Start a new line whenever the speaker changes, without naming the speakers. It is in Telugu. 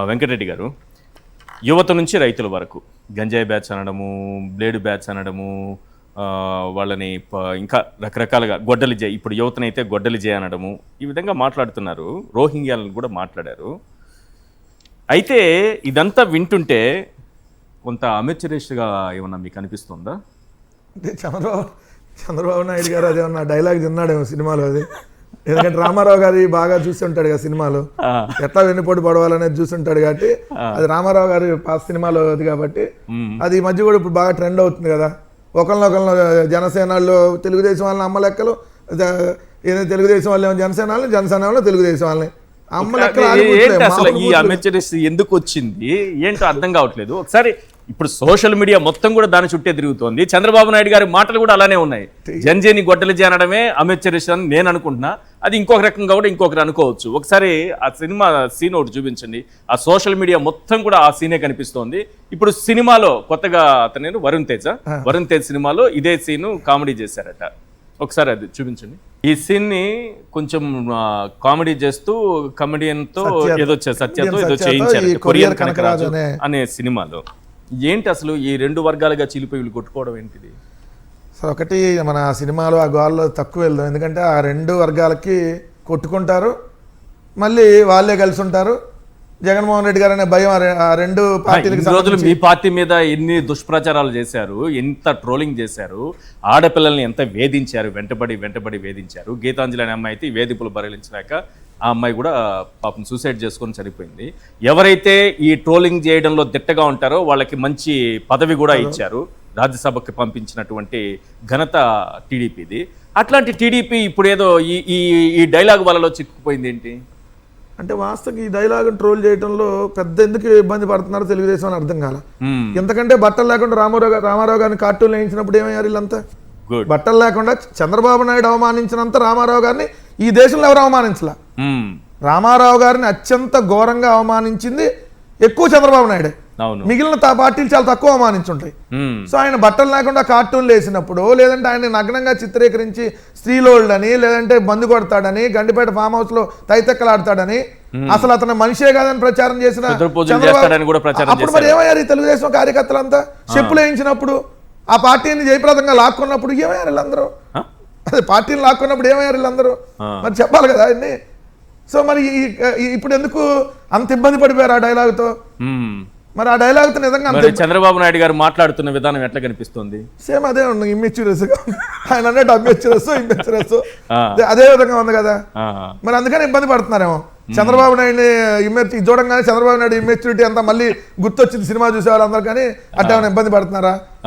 వెంకటరెడ్డి గారు, యువత నుంచి రైతుల వరకు గంజాయి బ్యాచ్ అనడము, బ్లేడ్ బ్యాచ్ అనడము, వాళ్ళని ఇంకా రకరకాలుగా గొడ్డలి జే, ఇప్పుడు యువతనైతే గొడ్డలి జే అనడము, ఈ విధంగా మాట్లాడుతున్నారు. రోహింగ్యాలను కూడా మాట్లాడారు. అయితే ఇదంతా వింటుంటే కొంత అమెచ్యూరిస్ట్గా ఏమన్నా మీకు అనిపిస్తుందా?
అంటే చంద్రబాబు నాయుడు గారు అదేమన్నా డైలాగ్ తిన్నాడేమో సినిమాలో. అది ఎందుకంటే రామారావు గారి బాగా చూస్తుంటాడు కదా సినిమాలో, ఎట్లా వెన్నుపోటు పడవాలనేది చూస్తుంటాడు కాబట్టి అది రామారావు గారి పాత సినిమాలో అది కాబట్టి అది ఈ మధ్య కూడా ఇప్పుడు బాగా ట్రెండ్ అవుతుంది కదా. ఒకరినొకరిలో జనసేనలో తెలుగుదేశం వాళ్ళని అమ్మ లెక్కలు, తెలుగుదేశం వాళ్ళు జనసేన వాళ్ళు తెలుగుదేశం వాళ్ళని అమ్మ లెక్కలు.
ఈ అమెచ్యూరిస్ట్ ఎందుకు వచ్చింది ఏంటో అర్థం కావట్లేదు. ఒకసారి ఇప్పుడు సోషల్ మీడియా మొత్తం కూడా దాని చుట్టే తిరుగుతోంది. చంద్రబాబు నాయుడు గారి మాటలు కూడా అలానే ఉన్నాయి. జంజేని గొడ్డలి అనడమే అమెచ్యూరిస్ట్ అని నేను అనుకుంటున్నా. అది ఇంకొక రకంగా కూడా ఇంకొకరు అనుకోవచ్చు. ఒకసారి ఆ సినిమా సీన్ ఒకటి చూపించండి. ఆ సోషల్ మీడియా మొత్తం కూడా ఆ సీనే కనిపిస్తోంది. ఇప్పుడు సినిమాలో కొత్తగా అతను వరుణ్ తేజ్ సినిమాలో ఇదే సీను కామెడీ చేశారట. ఒకసారి అది చూపించండి. ఈ సీన్ ని కొంచెం కామెడీ చేస్తూ కమెడియన్తో ఏదో సత్యతో ఏదో చేయించారు కొరియర్ కనకరాజు అనే సినిమాలో. ఏంటి అసలు ఈ రెండు వర్గాలుగా చీలిపోయి కొట్టుకోవడం ఏంటిది?
సో ఒకటి మన సినిమాలో ఆ గోల్లో తక్కువ వెళ్దాం, ఎందుకంటే ఆ రెండు వర్గాలకి కొట్టుకుంటారు, మళ్ళీ వాళ్ళే కలిసి ఉంటారు. జగన్మోహన్ రెడ్డి గారు అనే భయం ఆ రెండు పార్టీలకి.
రోజులు మీ పార్టీ మీద ఎన్ని దుష్ప్రచారాలు చేశారు, ఎంత ట్రోలింగ్ చేశారు, ఆడపిల్లల్ని ఎంత వేధించారు, వెంటబడి వేధించారు. గీతాంజలి అనే అమ్మాయి అయితే ఈ వేధింపులు భరించలేక ఆ అమ్మాయి కూడా పాపం సూసైడ్ చేసుకొని చనిపోయింది. ఎవరైతే ఈ ట్రోలింగ్ చేయడంలో దిట్టగా ఉంటారో వాళ్ళకి మంచి పదవి కూడా ఇచ్చారు. రాజ్యసభకి పంపించినటువంటి ఘనత టీడీపీది. అట్లాంటి టీడీపీ ఇప్పుడు ఏదో ఈ డైలాగ్ వలలో చిక్కుపోయింది ఏంటి
అంటే, వాస్తవం ఈ డైలాగ్ ట్రోల్ చేయడంలో పెద్ద ఎందుకు ఇబ్బంది పడుతున్నారో తెలుగుదేశం అని అర్థం కాల. ఎందుకంటే బట్టలు లేకుండా రామారావు గారిని కార్టూన్ వేయించినప్పుడు ఏమయ్యారు వీళ్ళంతా? బట్టలు లేకుండా చంద్రబాబు నాయుడు అవమానించినంత రామారావు గారిని ఈ దేశంలో ఎవరు అవమానించలా. రామారావు గారిని అత్యంత ఘోరంగా అవమానించింది ఎక్కువ చంద్రబాబు నాయుడే. మిగిలిన పార్టీలు చాలా తక్కువ అవమానించుంటాయి. సో ఆయన బట్టలు లేకుండా కార్టూన్లు వేసినప్పుడు, లేదంటే ఆయన నగ్నంగా చిత్రీకరించి స్త్రీలోళ్ళని, లేదంటే బందు కొడతాడని, గండిపేట ఫామ్ హౌస్ లో తైతెక్కలాడతాడని, అసలు అతను మనిషే కాదని ప్రచారం చేసిన అప్పుడు మరి ఏమయ్యారు ఈ తెలుగుదేశం కార్యకర్తలంతా? చెప్పులు వేయించినప్పుడు, ఆ పార్టీని జయప్రదంగా లాక్కున్నప్పుడు ఏమయ్యారు వీళ్ళందరూ? అదే పార్టీని లాక్కున్నప్పుడు ఏమయ్యారు వీళ్ళందరూ? మరి చెప్పాలి కదా ఆయన్ని. సో మరి ఇప్పుడు ఎందుకు అంత ఇబ్బంది పడిపోయారు ఆ డైలాగ్తో? మరి ఆ డైలాగ్ నిజంగా
చంద్రబాబు నాయుడు గారు మాట్లాడుతున్న విధానం ఎట్లా కనిపిస్తుంది?
సేమ్ అదే ఉంది, ఇమ్మెచ్యూరస్. ఆయన అన్నట్టు ఇమ్మెచ్యూరస్ అదే విధంగా ఉంది కదా. మరి అందుకని ఇబ్బంది పడుతున్నారేమో. చంద్రబాబు నాయుడిని చూడంగానే చంద్రబాబు నాయుడు ఇమ్మెచ్యూరిటీ అంతా మళ్ళీ గుర్తొచ్చింది సినిమా చూసే వాళ్ళందరూ. కానీ అట్లా ఇబ్బంది పడుతున్నారా?